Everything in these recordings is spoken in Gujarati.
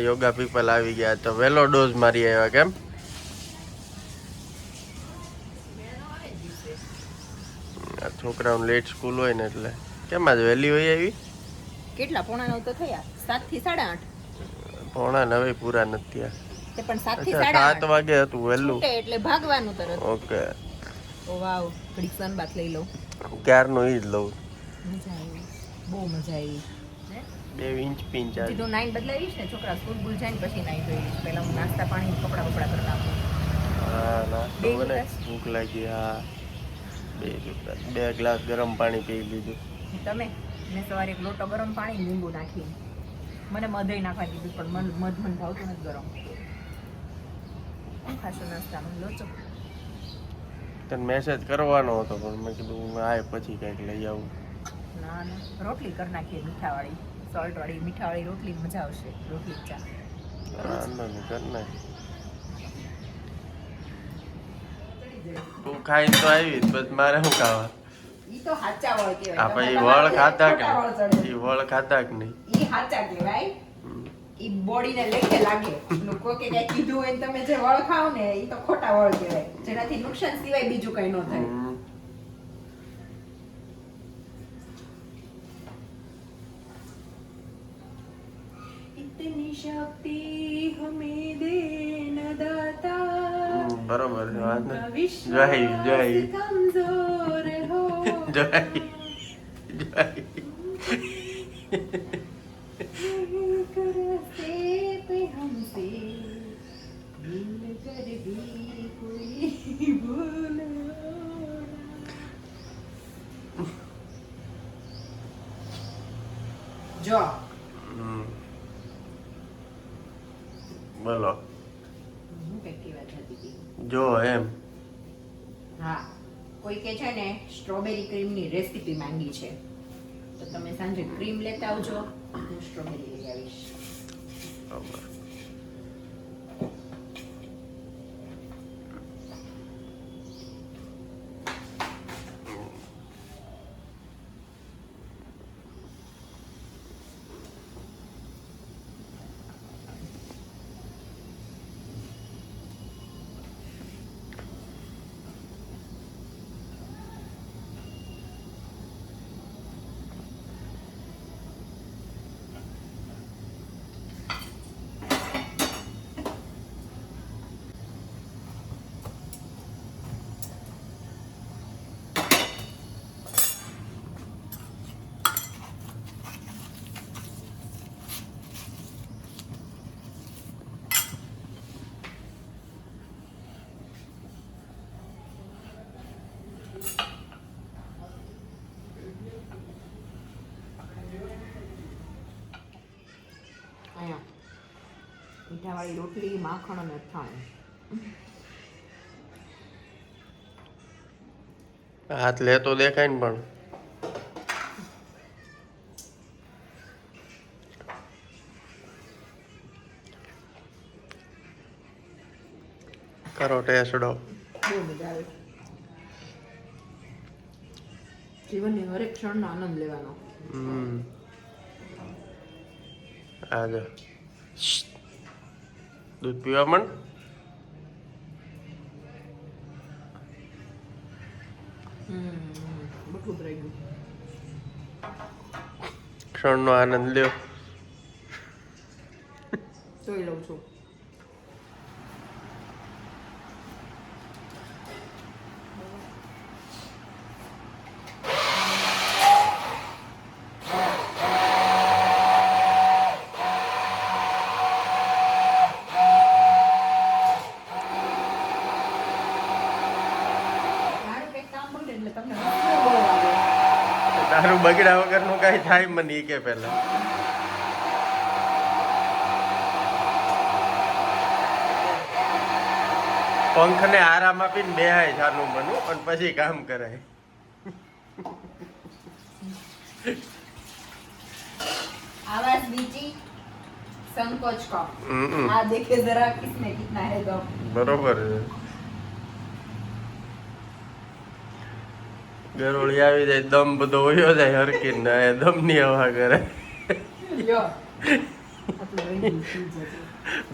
યોગા પીપલ આવી ગયા તો વેલો ડોઝ મારી આવ્યા કેમ? છોકરાઓને લેટ સ્કૂલ હોય ને એટલે કેમ આજ વહેલી હોય આવી? કેટલા 9:45 તો થયા? 7 થી 8:30. 9:45 પૂરા નથી થયા. તે પણ 7 થી 7 8:30 વાગે હતું વહેલું. છૂટે એટલે ભાગવાનું તરત. ઓકે. ઓ વાવ, ઘડીક સનબાથ લઈ લઉં. ક્યારનું ઈ જ લઉં. મજા આવી, બહુ મજા આવી. 2 ઇંચ પિંચ આવી. સીધું નાઈન બદલાવીશ ને, છોકરા સ્કૂલ ભૂલ જાય ને પછી નાઈ ધોઈશ. પહેલા હું નાસ્તા પાણી કપડા બપડા કરી નાખું. હા નાસ્તો બને, ભૂખ લાગી. હા 2 ગ્લાસ ગરમ પાણી પી લીધું. તમે? મેં સવારે એક લોટો ગરમ પાણી લીંબુ નાખી. મને મધઈ નાખવા દીધું પણ મધ મને ભાવતું નથી ગરમ. હું ખાસો નાસ્તામાં લોચો. તને મેસેજ કરવાનો હતો પણ મેં કીધું હું આય પછી કંઈક લઈ આવું. ના રોટલી કરી નાખીએ મીઠાવાળી, સોલ્ટવાળી મીઠાવાળી રોટલી મજા આવશે. રોટલી ચા વાંધો નહીં, કર નાખ. તું ખાઈને તો આવી બસ મારે શું ખાવા? ઈ તો હાચા વળ કહેવાય. આ પછી વળ ખાતા કે ઈ વળ ખાતા કે નહીં? ઈ હાચા કહેવાય. ઈ બોડીને લેખે લાગે. લોકો કે કઈ કીધું હોય તમે જે વળ ખાવ ને ઈ તો ખોટા વળ કહેવાય, જેનાથી નુકસાન સિવાય બીજું કઈ ન થાય. इतनी शक्ति हमें देना दाता, બરોબર છે, વાત ને. विश्वास कमजोर हो જય करते पे हमसे मिल कर भी कोई भूल जो બોલો હું કઈ કહેવા જતી હતી. જો એમ હા, કોઈ કે છે ને સ્ટ્રોબેરી ક્રીમની રેસીપી માંગી છે, તો તમે સાંજે ક્રીમ લેતા આવજો, હું સ્ટ્રોબેરી લઈ આવીશ. બરોબર. મીઠાવાળી રોટલી, માખણ અને અથાણું. હાથ લેતો દેખાય ને પણ કરો ટેસ્ટડો. બહુ મજા આવે. જીવનની હરેક ક્ષણનો આનંદ લેવાનો. આજો દૂધ પીવા માંડ. બટું ભરાઈ ગયું. ક્ષણનો આનંદ લ્યો. જોઈ લઉં છું. તારું બગડ્યા વગરનું કઈ થાય મને ઈ કે પેલા. પંખને આરામ આપીને બેહાય જાનું બનું અને પછી કામ કરાય. आवाज नीची, संकोच का. हाँ देखे जरा किसमें कितना है दम. બરોબર છે. ગરોળી આવી જાય દમ બધો વયો જાય હરકી ને દમ ની હવા કરે. લ્યો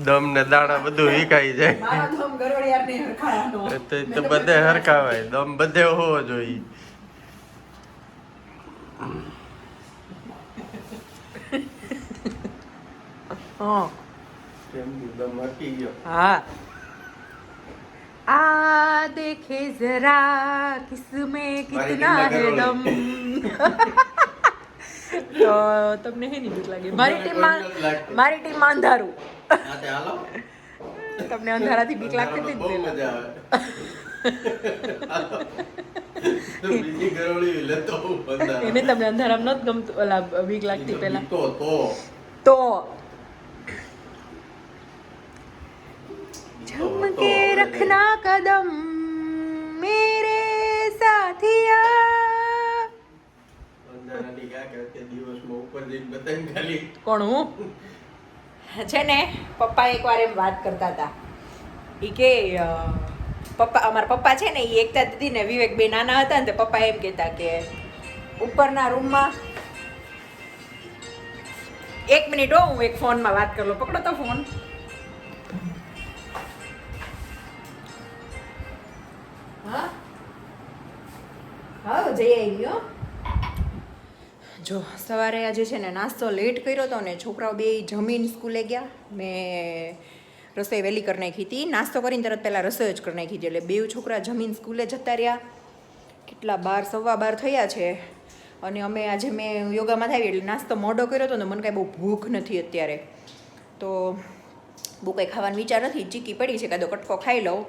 દમ ને દાણા બધું વિકાઈ જાય મારો ધમ ગરોળિયાને હરખાવાનો. તો બધે હરખાવાય દમ બધે હોવો જોઈએ. દમ હરકી ગયો. हाँ आ देखे जरा किसमें कितना है दम. તો તમને હે નહીં બીક લાગે? મારી ટીમમાં અંધારું. તમને અંધારાથી બીક લાગતી હતી બહુ ને? મજા આવે. બીજી ગરોળી લેતો હું બંધા. એને તમને અંધારામાં નહોતું ગમતું, ઓલા બીક લાગતી પહેલા તો झमके रखना कदम मेरे साथिया. અંધારાની ગા કે દિવસમાં ઉપર જઈને બતાવીને ખાલી કોણ હું? છે ને પપ્પા એકવાર એમ વાત કરતા હતા ઈ કે અમારા પપ્પા છે ને એ એકતા દીદી ને વિવેક બે નાના હતા ને તો પપ્પા એમ કહેતા કે ઉપરના રૂમમાં 1 મિનિટ હો, હું એક ફોનમાં વાત કરી લઉં. પકડો તો ફોન. હા હા જઈ આવી હો. જો સવારે આજે છે ને નાસ્તો લેટ કર્યો હતો ને છોકરાઓ બે જમીન સ્કૂલે ગયા. મેં રસોઈ વહેલી કરી નાખી હતી. નાસ્તો કરીને તરત પહેલાં રસોઈ જ કરી નાખી હતી એટલે બે છોકરા જમીન સ્કૂલે જતા રહ્યા. કેટલા 12 સવા 12 થયા છે. અને અમે આજે મેં યોગામાં આવી એટલે નાસ્તો મોડો કર્યો હતો ને મને કાંઈ બહુ ભૂખ નથી અત્યારે. તો બહુ કંઈ ખાવાનો વિચાર નથી. ચીકી પડી છે, કાદો કટકો ખાઈ લઉં,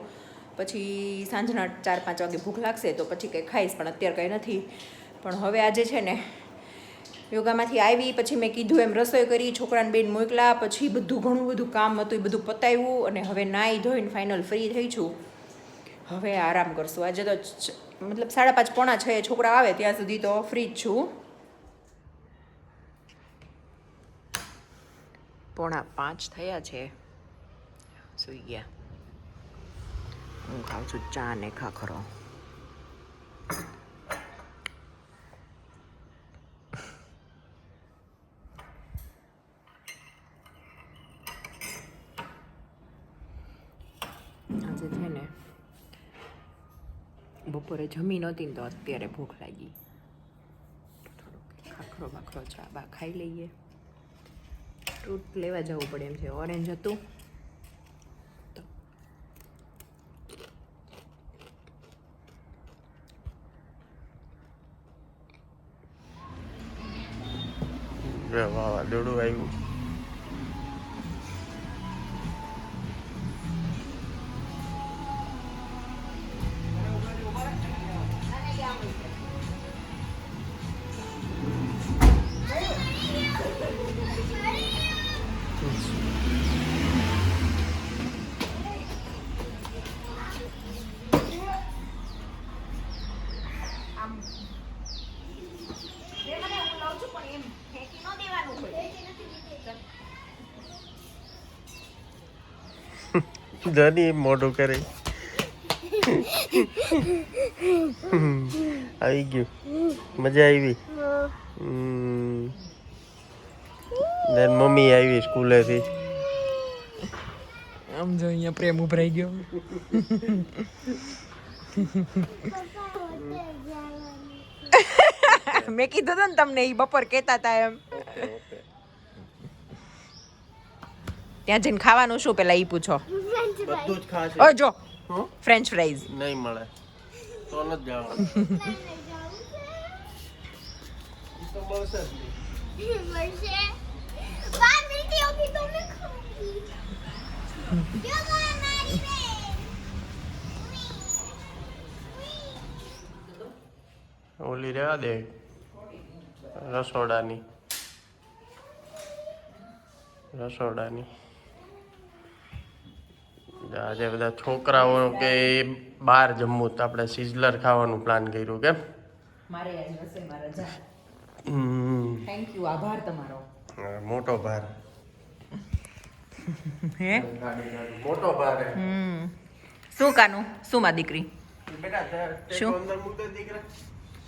પછી સાંજના 4-5 વાગે ભૂખ લાગશે તો પછી કંઈ ખાઈશ, પણ અત્યારે કંઈ નથી. પણ હવે આજે છે ને યોગામાંથી આવી પછી મેં કીધું એમ રસોઈ કરી, છોકરાને બેન મોકલા, પછી બધું ઘણું બધું કામ હતું એ બધું પતાવ્યું અને હવે નાહી ધોઈને ફાઇનલ ફ્રી થઈ છું. હવે આરામ કરશું. આજે તો મતલબ 5:30 પોણા 6 છોકરા આવે ત્યાં સુધી તો ફ્રી જ છું. 4:45 થયા છે. સૂઈ ગયા. હું ખાઉં છું ચા ને ખાખરો. આજે છે ને બપોરે જમી નહોતી ને તો અત્યારે ભૂખ લાગી. થોડોક ખાખરો બાખરો ચા બા ખાઈ લઈએ. ફ્રૂટ લેવા જવું પડે એમ છે. ઓરેન્જ હતું તો વાવાઝોડું આવ્યું. ધની મોઢું કરે. આવી ગયું. મજા આવી. મમ્મી આવી સ્કૂલેથી. આમ જો અહીંયા પ્રેમ ઉભરાઈ ગયો. મેં કીધું હતું ને તમને એ બપોર કહેતા હતા એમ. ત્યાં જઈને ખાવાનું શું પેલા ઈ પૂછો. બધું જ ખાશે. ઓ જો ફ્રેન્ચ ફ્રાઈઝ નહીં મળે તો ન જ જવાનું. તો મળશે જ નહીં. મળશે. 5 મિનિટ હોગી તો मैं खाऊंगी. क्यों मारी ઓલી રહેવા દે રસોડાની. આજે બધા છોકરાઓ કે બહાર જમવું તો આપણે સિઝલર ખાવાનું પ્લાન કર્યું કેમ. મારે આજ રસોઈમાં રજા. હમ. થેન્ક યુ, આભાર તમારો. મોટો ભાર. હે મોટો ભાર. શું કાનું શું માં દીકરી બેટા શું? અંદર મૂક દે દીકરા.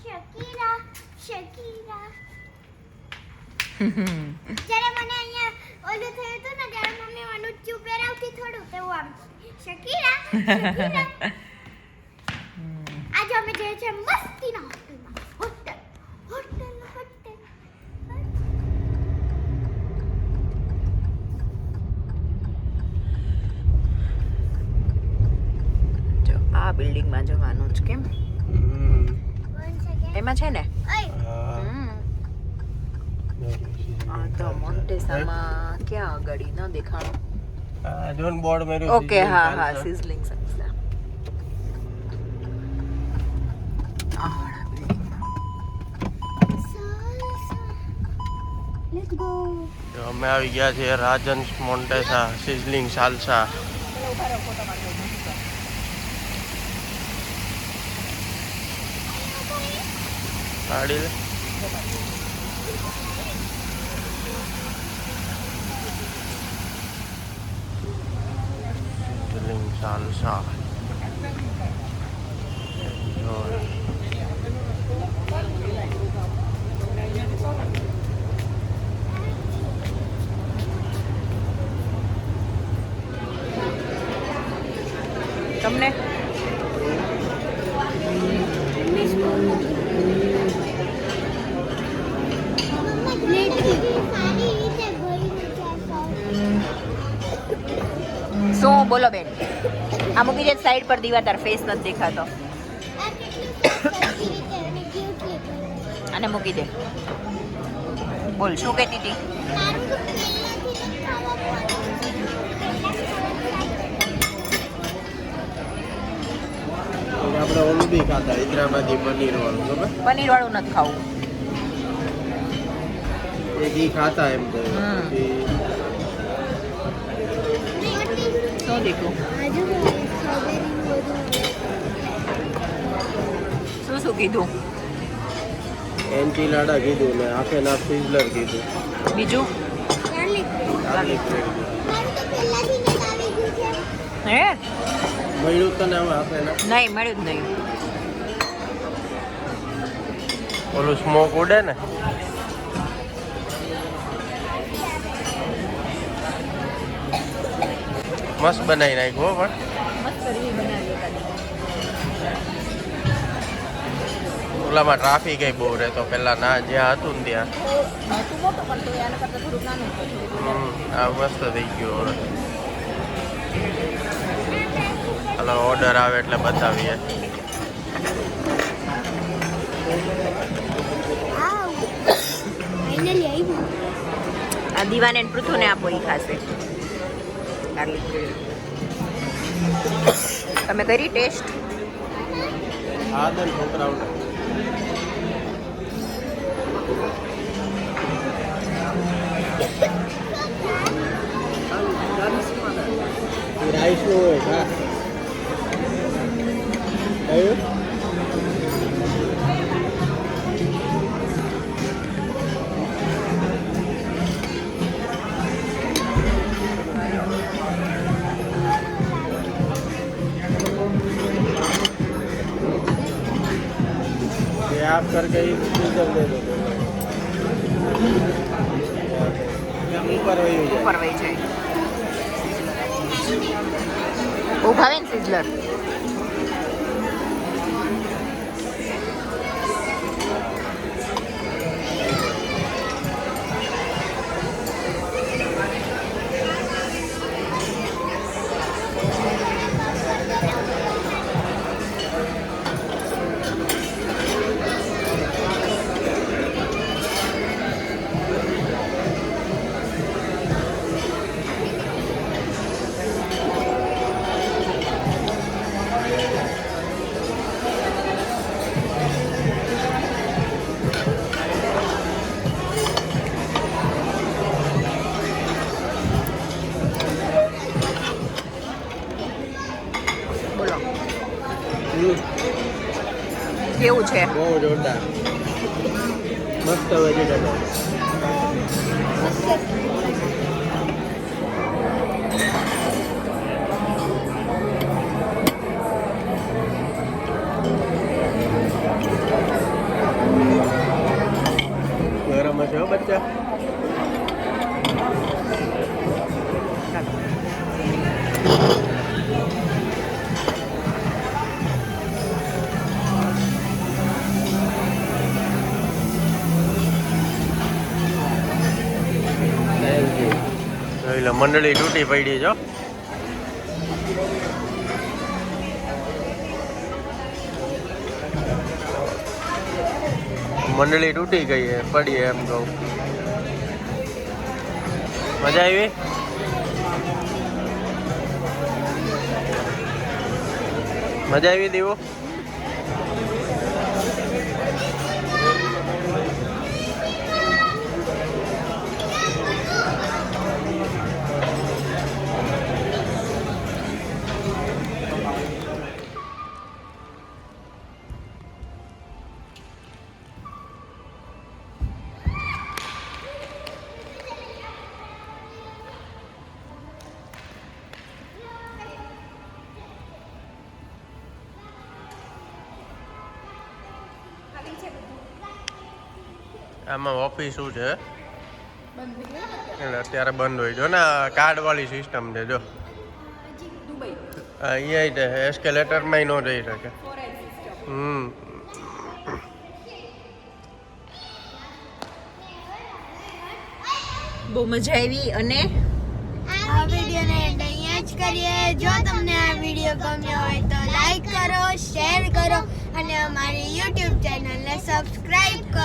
શકીરા જ્યારે મને અહીંયા ઓલું તો આમ શકીરા આજે અમે જઈએ છીએ મસ્તીના હોટેલ. જો આ બિલ્ડિંગમાં જવાનું છે કેમ હમ. એમાં છે ને હા. આ તો મોન્ટેસામાં ક્યાં આગળ ન દેખાણું આ જોન બોર્ડ મેર્યું ઓકે હા હા સિઝલિંગ સમોસા લેટ્સ ગો. અમે આવી ગયા છીએ રાજન્સ મોન્ટેસા સિઝલિંગ સાલસા. ગાડી લે. Sizzling salsa. તમને શું બોલો બેન આ મૂકી દે સાઈડ પર દીવા તાર ફેસ નથી દેખાતો અને મૂકી દે બોલ શું કહેતી હતી આપણે ઓલું બી ખાતા હૈદરાબાદી પનીર વાળું ખબર પનીર વાળું નથી ખાવું એ જી ખાતા એમ તો શું દીકું શું કીધું એન્ચીલાડા કીધું ને હાફ એન્ડ હાફ સિઝલર કીધું બીજું ગાર્લિક બ્રેડ હે મળ્યું તને હવે હાફ એન્ડ હાફ નહીં મળ્યું જ નહીં ઓલું સ્મોક ઉડે ને મસ્ત બનાવી નાખ્યું હો પણ મસ્ત રીલ બનાવી ઓલામાં ટ્રાફિક બહુ રહેતો પેલા ના જ્યાં હતું ને ત્યાં નહોતું મોટું પણ તો એના કરતાં થોડુંક નાનું હતું આ મસ્ત થઈ ગયું હવે હાલો ઓર્ડર આવે એટલે બતાવીએ ફાઇનલી આવ્યું. આ દીવાને ને પૃથુને આપો એ ખાશે ગાર્લિક બ્રેડ તમે કરી ટેસ્ટ હા દે છોકરાઓને રાઈસનું હોય હા કયું आप करके ही सीजर दे दो ऊपर वही हो ઉપર વહી જાય બહુ ભાવે ને સિઝલર બોલો કેવું છે બહુ જોરદાર મસ્ત વેજીટેબલ ગરમ હશે હો બચ્ચા ચાલો એટલે મંડળી તૂટી પડી જો. મંડળી તૂટી ગઈ છે, પડી એમ કહું. મજા આવી? મજા આવી દેવો? આમાં ઓફિસ શું છે એટલે અત્યારે બંધ હોય જો ને, કાર્ડ વાળી સિસ્ટમ છે જો. અહીંયા એસ્કેલેટરમાં ન જઈ શકે. બહુ મજા આવી. અને આ વિડીયોને એન્ડ અહીંયા જ કરીએ. જો તમને આ વિડીયો ગમ્યો હોય તો લાઈક કરો, શેર કરો અને અમારી YouTube ચેનલને સબસ્ક્રાઇબ કરો.